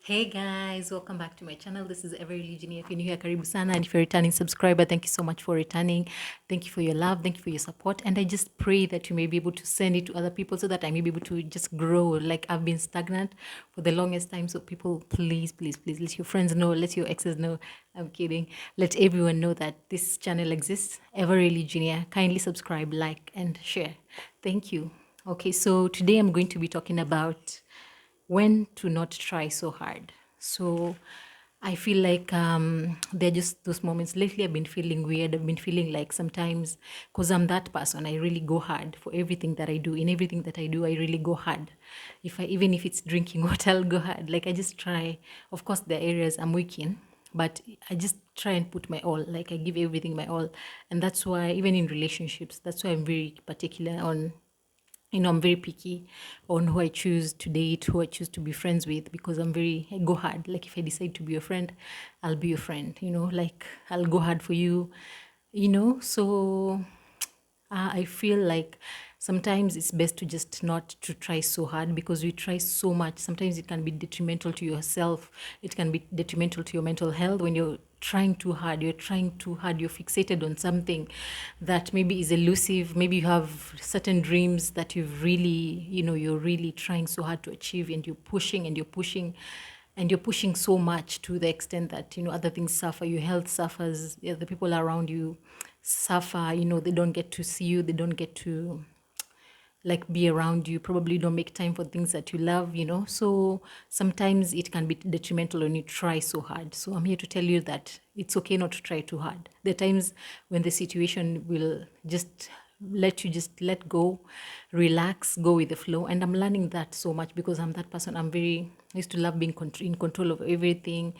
Hey guys, welcome back to my channel. This is Everly Jini. If you're new here, karibu sana. And if you're a returning subscriber, thank you so much for returning. Thank you for your love. Thank you for your support. And I just pray that you may be able to send it to other people so that I may be able to just grow. Like I've been stagnant for the longest time. So people, please, please, please let your friends know, let your exes know. I'm kidding. Let everyone know that this channel exists. Everly Junior. Kindly subscribe, like, and share. Thank you. Okay, so today I'm going to be talking about when to not try so hard. So I feel like they're just those moments. Lately, I've been feeling weird. I've been feeling like sometimes, because I'm that person, I really go hard for everything that I do. In everything that I do, I really go hard. Even if it's drinking water, I'll go hard. Like I just try. Of course, there are areas I'm weak in, but I just try and put my all. Like I give everything my all, and that's why even in relationships, that's why I'm very particular on, I'm very picky on who I choose to date, who I choose to be friends with, because I go hard. Like if I decide to be your friend, I'll be your friend, like I'll go hard for you. So I feel like sometimes it's best to just not to try so hard because we try so much. Sometimes it can be detrimental to yourself. It can be detrimental to your mental health when you're trying too hard. You're trying too hard. You're fixated on something that maybe is elusive. Maybe you have certain dreams that you've really, you're really trying so hard to achieve, and you're pushing and you're pushing and you're pushing so much to the extent that other things suffer, your health suffers, the people around you suffer. They don't get to see you, they don't get to like be around you, probably don't make time for things that you love. So sometimes it can be detrimental when you try so hard. So I'm here to tell you that it's okay not to try too hard. There are times when the situation will just let you just let go, relax, go with the flow. And I'm learning that so much because I'm that person. I used to love being in control of everything.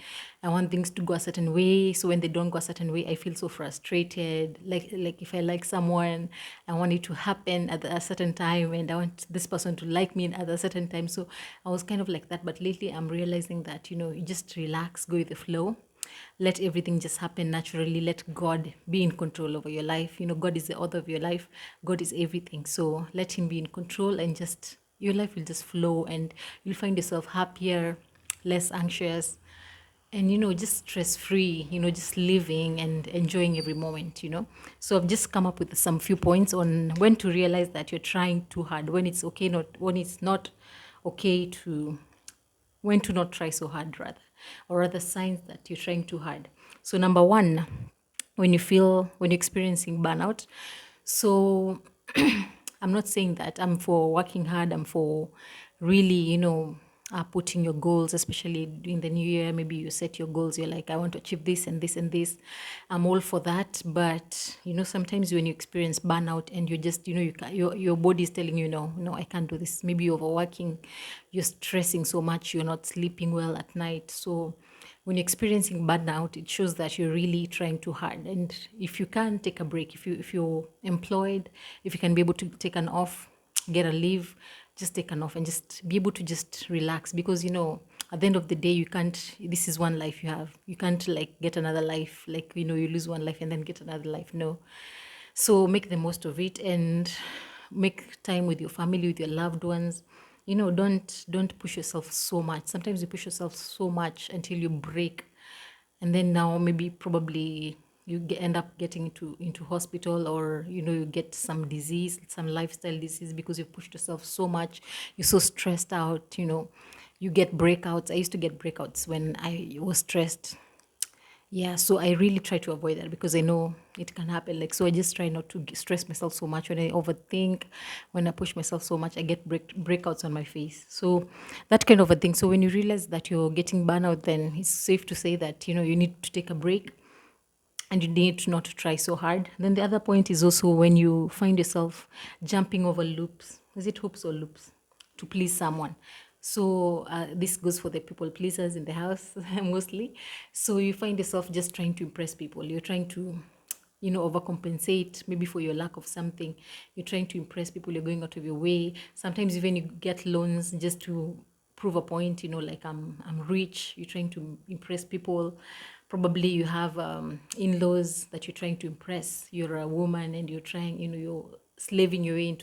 I want things to go a certain way. So when they don't go a certain way, I feel so frustrated. Like if I like someone, I want it to happen at a certain time, and I want this person to like me at a certain time. So I was kind of like that. But lately, I'm realizing that you just relax, go with the flow, let everything just happen naturally, let God be in control over your life. God is the author of your life, God is everything. So let him be in control, and just your life will just flow, and you'll find yourself happier, less anxious, and just stress free, just living and enjoying every moment. So I've just come up with some few points on when to realize that you're trying too hard, when it's not okay to, when to not try so hard, rather, or rather signs that you're trying too hard. So number one, when you're experiencing burnout. So I'm not saying that I'm for working hard, I'm for really, putting your goals, especially in the new year. Maybe you set your goals, you're like, I want to achieve this and this and this. I'm all for that. But, sometimes when you experience burnout and you're just, your body is telling you, no, no, I can't do this. Maybe you're overworking, you're stressing so much, you're not sleeping well at night. So when you're experiencing burnout, it shows that you're really trying too hard. And if you can take a break, if you're employed, if you can be able to take an off, get a leave, just take an off and just be able to just relax. Because at the end of the day, you can't, this is one life you have, you can't like get another life, like you lose one life and then get another life. No. So make the most of it and make time with your family, with your loved ones. Don't push yourself so much. Sometimes you push yourself so much until you break, and then now maybe probably end up getting into hospital, or you get some disease, some lifestyle disease, because you pushed yourself so much. You're so stressed out. You get breakouts. I used to get breakouts when I was stressed. Yeah, so I really try to avoid that because I know it can happen. Like, so I just try not to stress myself so much. When I overthink, when I push myself so much, I get breakouts on my face. So that kind of a thing. So when you realize that you're getting burnout, then it's safe to say that you need to take a break, and you need to not to try so hard. Then the other point is also when you find yourself jumping over loops. Is it hoops or loops? To please someone. So this goes for the people pleasers in the house mostly. So you find yourself just trying to impress people. You're trying to overcompensate maybe for your lack of something. You're trying to impress people. You're going out of your way. Sometimes even you get loans just to prove a point, like I'm rich. You're trying to impress people. Probably you have in-laws that you're trying to impress. You're a woman and you're trying, you're slaving your way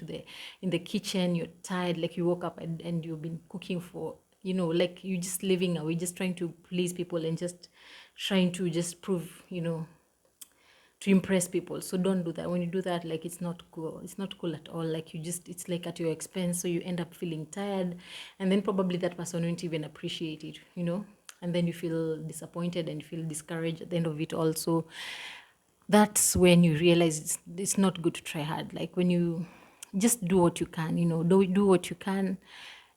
in the kitchen. You're tired, like you woke up and you've been cooking for like you just living away, just trying to please people and just trying to just prove, to impress people. So don't do that. When you do that, like it's not cool. It's not cool at all. Like it's like at your expense. So you end up feeling tired, and then probably that person won't even appreciate it. And then you feel disappointed and you feel discouraged at the end of it also. That's when you realize it's not good to try hard. Like when you just do what you can, do what you can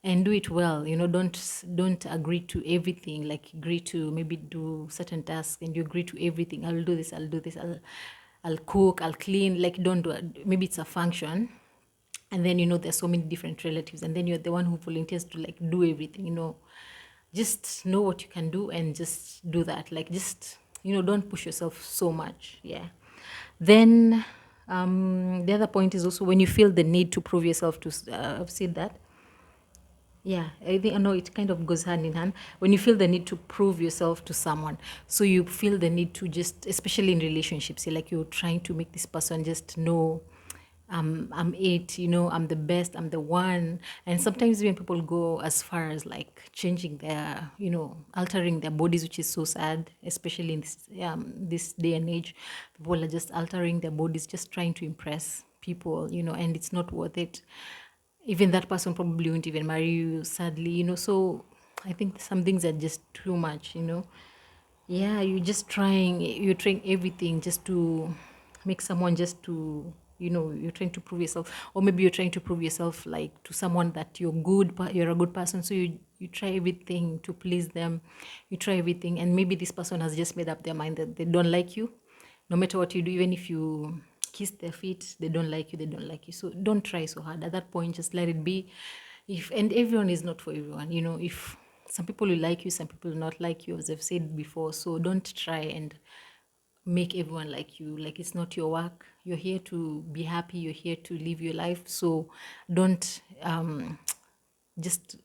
and do it well. Don't agree to everything. Like agree to maybe do certain tasks and you agree to everything. I'll do this, I'll cook, I'll clean. Like don't do it. Maybe it's a function, and then there's so many different relatives, and then you're the one who volunteers to like do everything. Just know what you can do and just do that. Like just don't push yourself so much. Yeah. Then the other point is also when you feel the need to prove yourself to I've said that. Yeah, I think I know it kind of goes hand in hand. When you feel the need to prove yourself to someone, so you feel the need to just, especially in relationships, like you're trying to make this person just know I'm it, I'm the best, I'm the one. And sometimes even people go as far as like changing their, altering their bodies, which is so sad, especially in this day and age. People are just altering their bodies, just trying to impress people, and it's not worth it. Even that person probably won't even marry you, sadly, so I think some things are just too much. Yeah, you're trying everything just to make someone, just to you're trying to prove yourself, or maybe you're trying to prove yourself like to someone that you're a good person, so you try everything to please them. You try everything, and maybe this person has just made up their mind that they don't like you. No matter what you do, even if you kiss their feet, they don't like you. So don't try so hard. At that point, just let it be. If And everyone is not for everyone. If some people will like you, some people will not like you, as I've said before. So don't try and make everyone like you. Like it's not your work. You're here to be happy. You're here to live your life. So don't just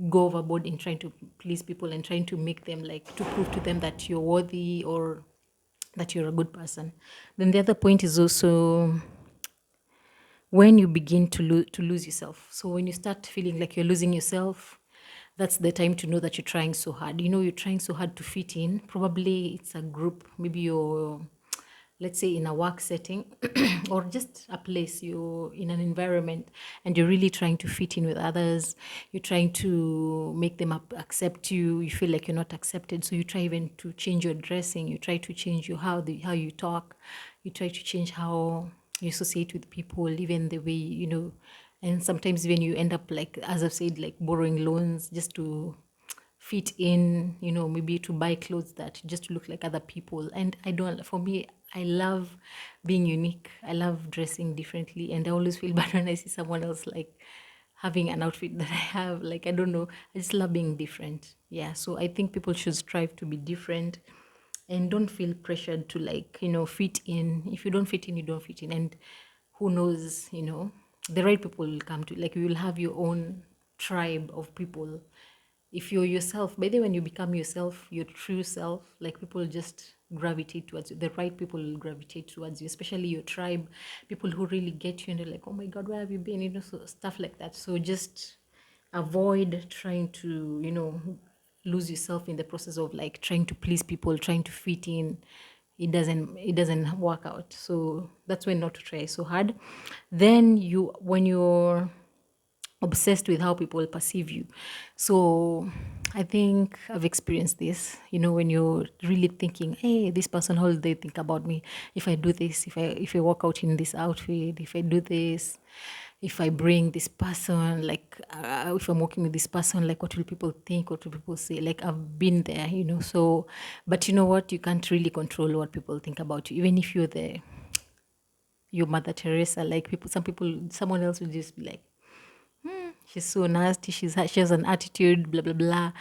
go overboard in trying to please people and trying to make them, like, to prove to them that you're worthy or that you're a good person. Then the other point is also when you begin to lose yourself. So when you start feeling like you're losing yourself, that's the time to know that you're trying so hard. You're trying so hard to fit in. Probably it's a group, maybe you're, let's say, in a work setting or just a place, you're in an environment and you're really trying to fit in with others. You're trying to make them accept you. You feel like you're not accepted, so you try even to change your dressing. You try to change how you talk. You try to change how you associate with people, even the way, and sometimes when you end up, like, as I've said, like borrowing loans just to fit in, maybe to buy clothes that just to look like other people. And for me, I love being unique. I love dressing differently. And I always feel bad when I see someone else like having an outfit that I have. Like, I don't know. I just love being different. Yeah. So I think people should strive to be different and don't feel pressured to, like, fit in. If you don't fit in, you don't fit in. And who knows, the right people will come to, like, you will have your own tribe of people. If you're yourself, by the way, when you become yourself, your true self, like, people just gravitate towards you. The right people will gravitate towards you, especially your tribe, people who really get you and they're like, oh my God, where have you been? So stuff like that. So just avoid trying to, lose yourself in the process of, like, trying to please people, trying to fit in. It doesn't work out. So that's when not to try so hard. Then when you're obsessed with how people perceive you. So I think I've experienced this, when you're really thinking, hey, this person, how will they think about me if I do this, if I walk out in this outfit, if I do this, if I bring this person, like, if I'm working with this person, like, what will people think? What will people say? Like, I've been there, so, but you know what? You can't really control what people think about you, even if you're Mother Teresa. Like, someone else will just be like, she's so nasty, she has an attitude, blah blah blah,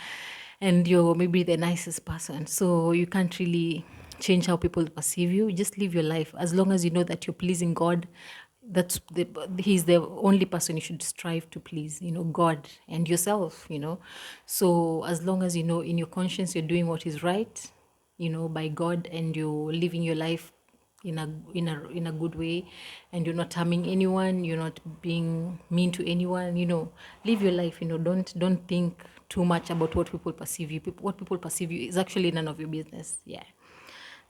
and you're maybe the nicest person, so you can't really change how people perceive you. Just live your life as long as you know that you're pleasing God. He's the only person you should strive to please, God and yourself. So as long as in your conscience you're doing what is right, by God, and you're living your life in a good way, and you're not harming anyone, you're not being mean to anyone, live your life. Don't think too much about what people perceive you. What people perceive you is actually none of your business. Yeah.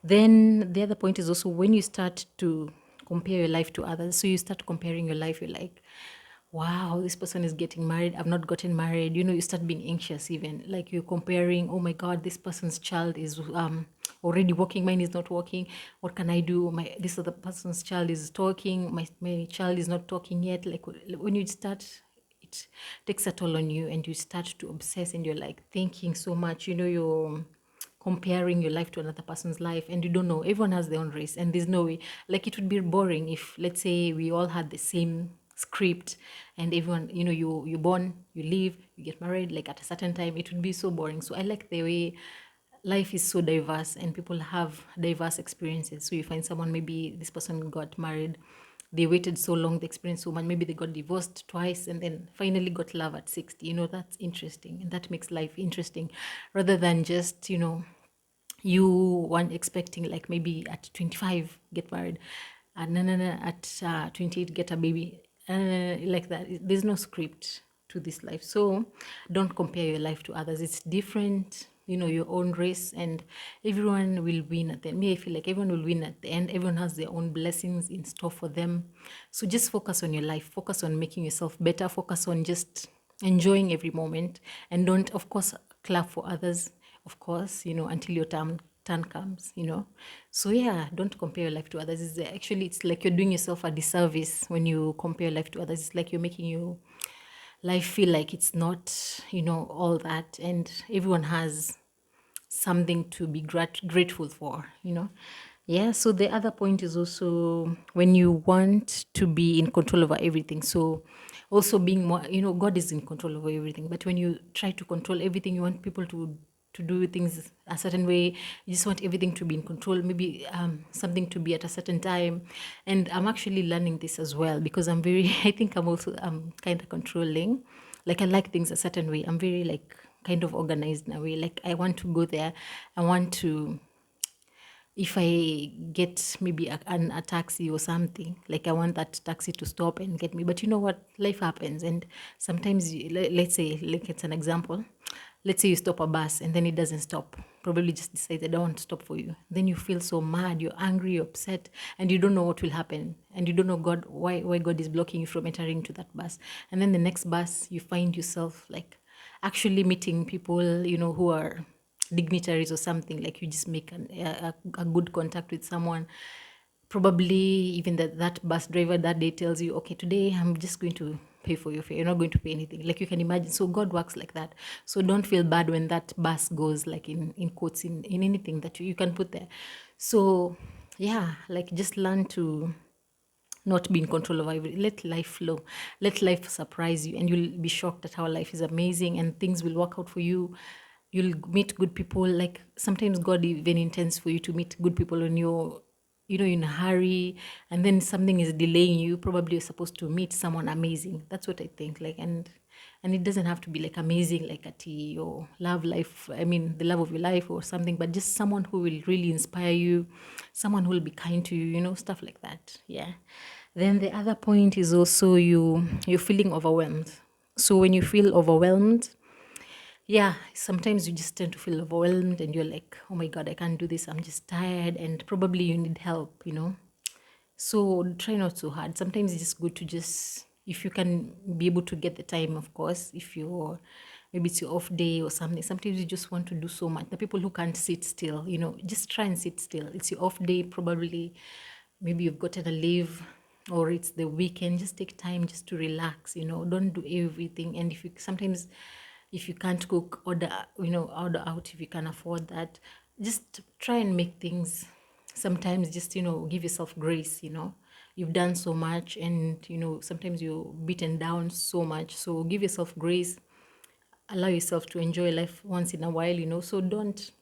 Then the other point is also when you start to compare your life to others. So you start comparing your life, you're like, wow, this person is getting married. I've not gotten married. You start being anxious even. Like you're comparing, oh my God, this person's child is already walking, mine is not walking. What can I do? This other person's child is talking, my child is not talking yet. Like when you start, it takes a toll on you and you start to obsess and you're like thinking so much, you're comparing your life to another person's life and you don't know, everyone has their own race and there's no way, like it would be boring if let's say we all had the same script and everyone, you're born, you live, you get married like at a certain time. It would be so boring. So I like the way life is so diverse and people have diverse experiences. So you find someone, maybe this person got married, they waited so long, they experienced so much, maybe they got divorced twice and then finally got love at 60. That's interesting and that makes life interesting rather than just, you weren't expecting like maybe at 25 get married and no, at 28 get a baby, like that. There's no script to this life. So don't compare your life to others. It's different, your own race, and everyone will win at the end. Me, I feel like everyone will win at the end. Everyone has their own blessings in store for them. So just focus on your life, focus on making yourself better, focus on just enjoying every moment, and don't, of course, clap for others, of course, until your turn comes. So yeah, don't compare your life to others. It's like you're doing yourself a disservice when you compare life to others. It's like you're making your life feel like it's not, all that, and everyone has something to be grateful for. Yeah. So the other point is also when you want to be in control over everything. So also being more, God is in control over everything, but when you try to control everything, you want people to do things a certain way. You just want everything to be in control, maybe something to be at a certain time. And I'm actually learning this as well because I'm very I think I'm kind of controlling. Like I like things a certain way. I'm very like kind of organized in a way. Like I want to go there, I want to, if I get maybe a taxi or something, like I want that taxi to stop and get me. But you know what? Life happens. And sometimes, let's say, like it's an example. Let's say you stop a bus and then it doesn't stop. Probably just decides I don't want to stop for you. Then you feel so mad, you're angry, you're upset, and you don't know what will happen. And you don't know why God is blocking you from entering to that bus. And then the next bus, you find yourself like actually meeting people, who are dignitaries or something. Like you just make a good contact with someone. Probably even that bus driver that day tells you, okay, today I'm just going to pay for your fare, you're not going to pay anything. Like you can imagine. So God works like that. So don't feel bad when that bus goes, like in quotes, in anything that you can put there. So yeah, like just learn to not be in control of everything. Let life flow. Let life surprise you, and you'll be shocked at how life is amazing and things will work out for you. You'll meet good people. Like sometimes God even intends for you to meet good people when you're, in a hurry, and then something is delaying you. Probably you're supposed to meet someone amazing. That's what I think. Like, and it doesn't have to be like amazing, like a tea or love life. I mean, the love of your life or something, but just someone who will really inspire you, someone who will be kind to you, stuff like that. Yeah. Then the other point is also you're feeling overwhelmed. So when you feel overwhelmed, yeah, sometimes you just tend to feel overwhelmed and you're like, oh my God, I can't do this. I'm just tired. And probably you need help. So try not so hard. Sometimes it's just good to just, if you can be able to get the time, of course, if you're, maybe it's your off day or something. Sometimes you just want to do so much. The people who can't sit still, just try and sit still. It's your off day, probably. Maybe you've gotten a leave or it's the weekend. Just take time just to relax. Don't do everything. And if you can't cook, order out if you can afford that. Just try and make things. Sometimes just, give yourself grace. You've done so much and, sometimes you're beaten down so much. So give yourself grace. Allow yourself to enjoy life once in a while. So don't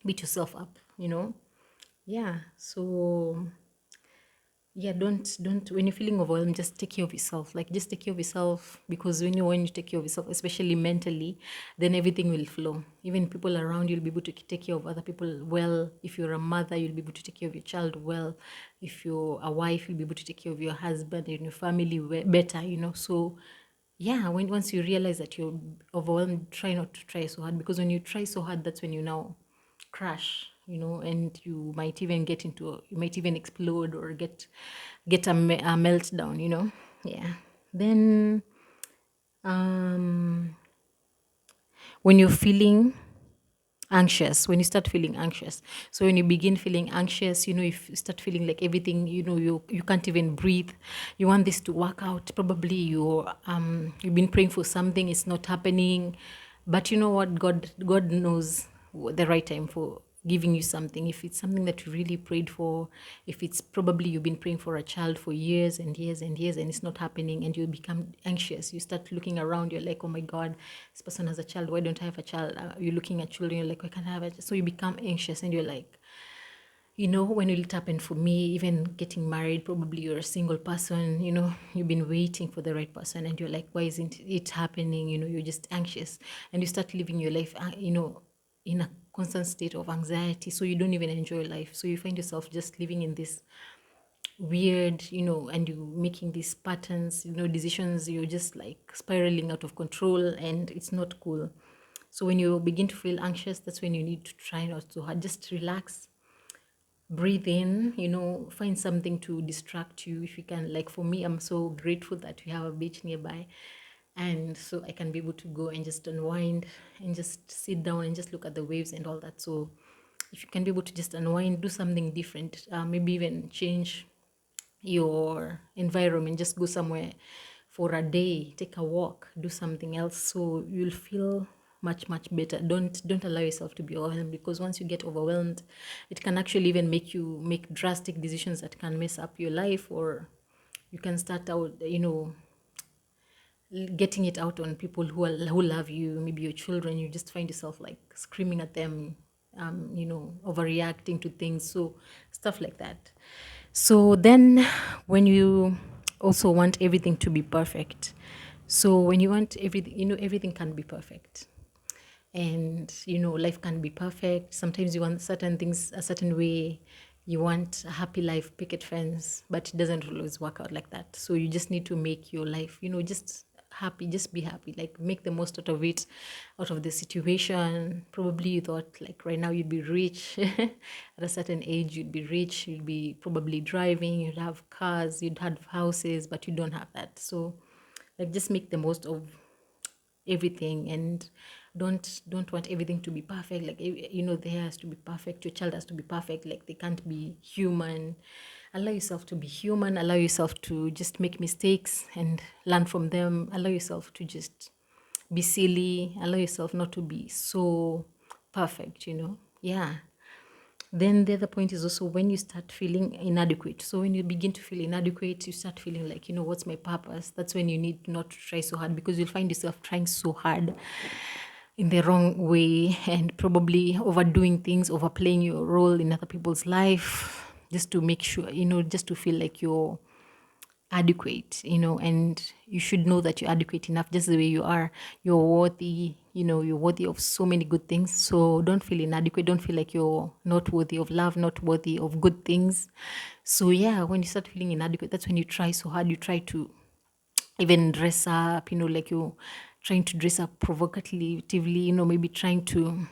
beat yourself up. Yeah. So yeah, don't when you're feeling overwhelmed, just take care of yourself. Like just take care of yourself, because when you take care of yourself, especially mentally, then everything will flow. Even people around you'll be able to take care of other people well. If you're a mother, you'll be able to take care of your child well. If you're a wife, you'll be able to take care of your husband and your family better. So yeah, when once you realize that you're overwhelmed, try not to try so hard, because when you try so hard, that's when you now crash, and you might even you might even explode or get a meltdown, Yeah. Then um when you're feeling anxious, when you start feeling anxious, so when you begin feeling anxious, if you start feeling like everything, you can't even breathe, you want this to work out, probably you've been praying for something, it's not happening, but you know what, God knows the right time for giving you something. If it's something that you really prayed for, if it's probably you've been praying for a child for years and years and years and it's not happening, and you become anxious, you start looking around, you're like, oh my God, this person has a child, why don't I have a child? You're looking at children, you're like, why can't I have it? So you become anxious and you're like, when will it happen for me? Even getting married, probably you're a single person, you've been waiting for the right person and you're like, why isn't it happening? You're just anxious and you start living your life, in a constant state of anxiety. So you don't even enjoy life. So you find yourself just living in this weird, and you making these patterns, decisions, you're just like spiraling out of control and it's not cool. So when you begin to feel anxious, that's when you need to try not to hard. Just relax, breathe in, find something to distract you if you can. Like for me, I'm so grateful that we have a beach nearby. And so I can be able to go and just unwind and just sit down and just look at the waves and all that. So if you can be able to just unwind, do something different, maybe even change your environment, just go somewhere for a day, take a walk, do something else, so you'll feel much better. Don't allow yourself to be overwhelmed, because once you get overwhelmed, it can actually even make you make drastic decisions that can mess up your life, or you can start out, getting it out on people who love you, maybe your children. You just find yourself like screaming at them, overreacting to things, so stuff like that. So then when you also want everything to be perfect, so when you want everything, everything can be perfect, and life can be perfect. Sometimes you want certain things a certain way, you want a happy life, picket fence, but it doesn't always work out like that. So you just need to make your life, just happy, just be happy, like make the most out of it, out of the situation. Probably you thought like right now you'd be rich at a certain age, you'd be rich, you'd be probably driving, you'd have cars, you'd have houses, but you don't have that. So like just make the most of everything, and don't want everything to be perfect, like the hair has to be perfect, your child has to be perfect, like they can't be human. Allow yourself to be human, allow yourself to just make mistakes and learn from them, allow yourself to just be silly, allow yourself not to be so perfect, yeah. Then the other point is also when you start feeling inadequate. So when you begin to feel inadequate, you start feeling like, what's my purpose? That's when you need not to try so hard, because you'll find yourself trying so hard in the wrong way and probably overdoing things, overplaying your role in other people's life, just to make sure, just to feel like you're adequate, and you should know that you're adequate enough just the way you are. You're worthy, you're worthy of so many good things. So don't feel inadequate. Don't feel like you're not worthy of love, not worthy of good things. So yeah, when you start feeling inadequate, that's when you try so hard. You try to even dress up, like you're trying to dress up provocatively, maybe trying to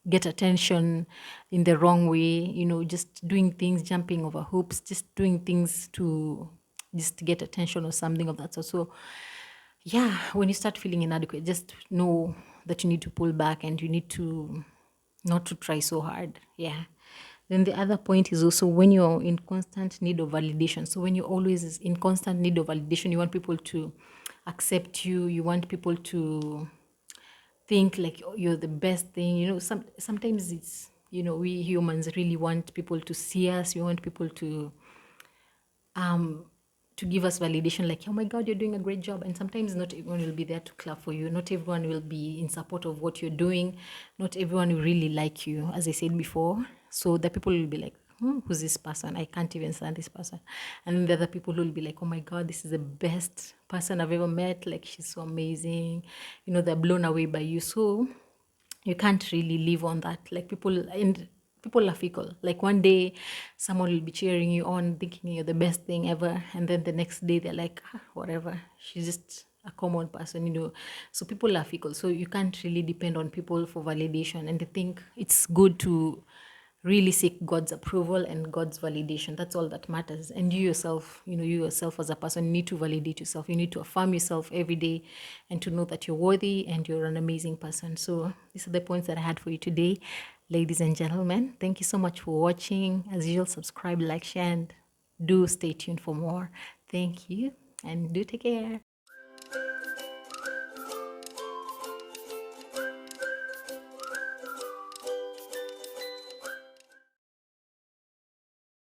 get attention in the wrong way, just doing things, jumping over hoops, just doing things to just get attention or something of that sort. So yeah, when you start feeling inadequate, just know that you need to pull back and you need to not to try so hard. Yeah. Then the other point is also when you're in constant need of validation. So when you're always in constant need of validation, you want people to accept you, you want people to think like, oh, you're the best thing. Sometimes it's, we humans really want people to see us. We want people to give us validation, like, oh my God, you're doing a great job. And sometimes not everyone will be there to clap for you. Not everyone will be in support of what you're doing. Not everyone will really like you, as I said before. So the people will be like, who's this person? I can't even stand this person. And then the other people will be like, oh my God, this is the best person I've ever met. Like, she's so amazing. They're blown away by you. So you can't really live on that. Like people are fickle. Like one day someone will be cheering you on, thinking you're the best thing ever, and then the next day they're like, whatever, she's just a common person, so people are fickle, so you can't really depend on people for validation. And I think it's good to really seek God's approval and God's validation. That's all that matters. And you yourself, you yourself as a person, need to validate yourself. You need to affirm yourself every day and to know that you're worthy and you're an amazing person. So these are the points that I had for you today, ladies and gentlemen. Thank you so much for watching. As usual, subscribe, like, share, and do stay tuned for more. Thank you and do take care.